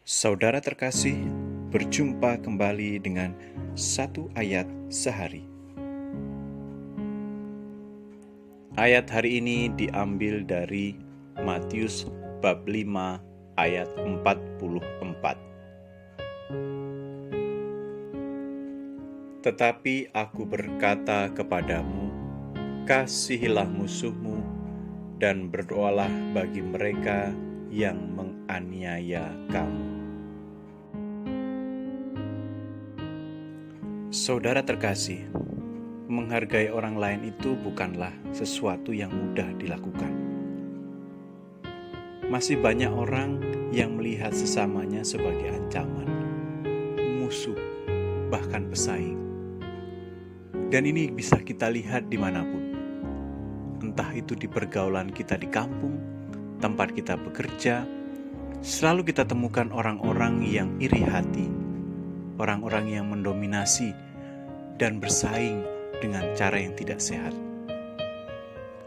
Saudara terkasih, berjumpa kembali dengan satu ayat sehari. Ayat hari ini diambil dari Matius bab 5 ayat 44. Tetapi aku berkata kepadamu, kasihilah musuhmu dan berdoalah bagi mereka yang menganiaya kamu. Saudara terkasih, menghargai orang lain itu bukanlah sesuatu yang mudah dilakukan. Masih banyak orang yang melihat sesamanya sebagai ancaman, musuh, bahkan pesaing. Dan ini bisa kita lihat dimanapun. Entah itu di pergaulan kita di kampung, tempat kita bekerja, selalu kita temukan orang-orang yang iri hati, orang-orang yang mendominasi dan bersaing dengan cara yang tidak sehat.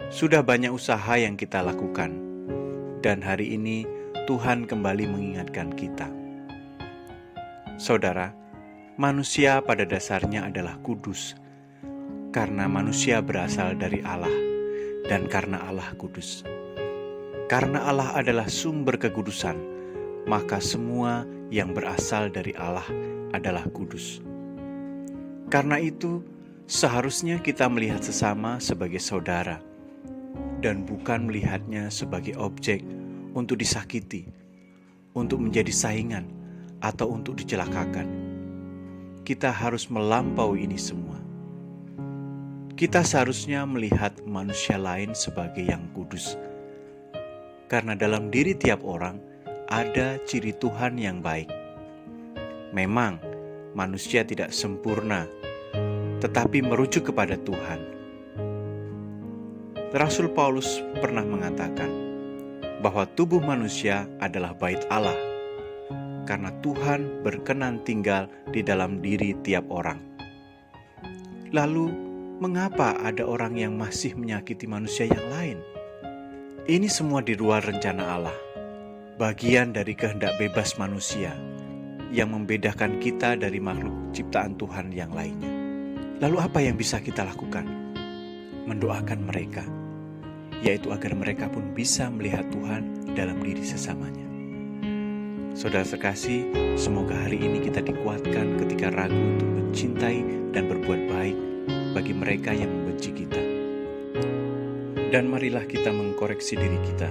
Sudah banyak usaha yang kita lakukan, dan hari ini Tuhan kembali mengingatkan kita. Saudara, manusia pada dasarnya adalah kudus, karena manusia berasal dari Allah, dan karena Allah kudus. Karena Allah adalah sumber kekudusan, maka semua yang berasal dari Allah adalah kudus. Karena itu, seharusnya kita melihat sesama sebagai saudara, dan bukan melihatnya sebagai objek untuk disakiti, untuk menjadi saingan, atau untuk dicelakakan. Kita harus melampaui ini semua. Kita seharusnya melihat manusia lain sebagai yang kudus, karena dalam diri tiap orang ada ciri Tuhan yang baik. Memang manusia tidak sempurna, tetapi merujuk kepada Tuhan. Rasul Paulus pernah mengatakan bahwa tubuh manusia adalah bait Allah, karena Tuhan berkenan tinggal di dalam diri tiap orang. Lalu, mengapa ada orang yang masih menyakiti manusia yang lain? Ini semua di luar rencana Allah, bagian dari kehendak bebas manusia yang membedakan kita dari makhluk ciptaan Tuhan yang lainnya. Lalu apa yang bisa kita lakukan? Mendoakan mereka, yaitu agar mereka pun bisa melihat Tuhan dalam diri sesamanya. Saudara terkasih, semoga hari ini kita dikuatkan ketika ragu untuk mencintai dan berbuat baik bagi mereka yang membenci kita. Dan marilah kita mengkoreksi diri kita.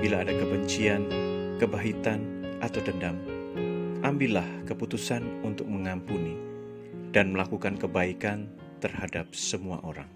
Bila ada kebencian, kebahitan, atau dendam, ambillah keputusan untuk mengampuni dan melakukan kebaikan terhadap semua orang.